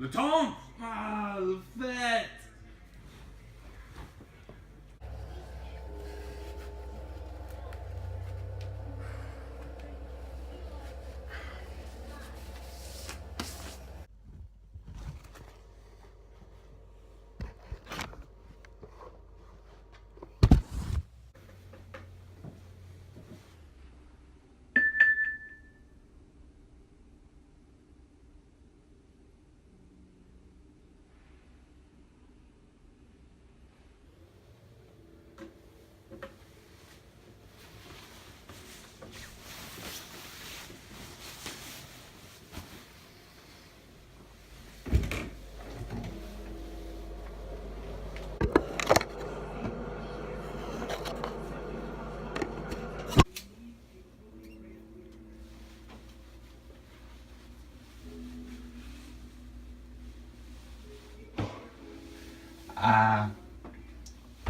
Le temps. Le fait. Ah,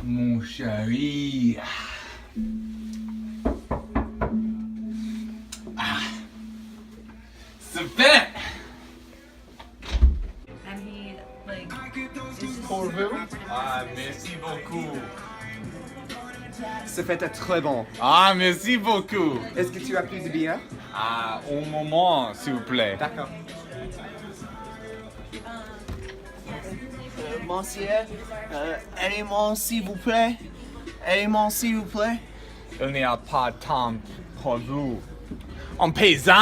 mon chéri. C'est fait. And he like is just Pour vous? Ah, merci beaucoup. Ce fait est très bon. Ah, merci beaucoup. Est-ce que tu as pris du bière? Ah, au moment, s'il vous plaît. D'accord. Monsieur, aidez-moi s'il vous plaît. Aidez-moi s'il vous plaît. Il n'y a pas de temps pour vous. En paysan.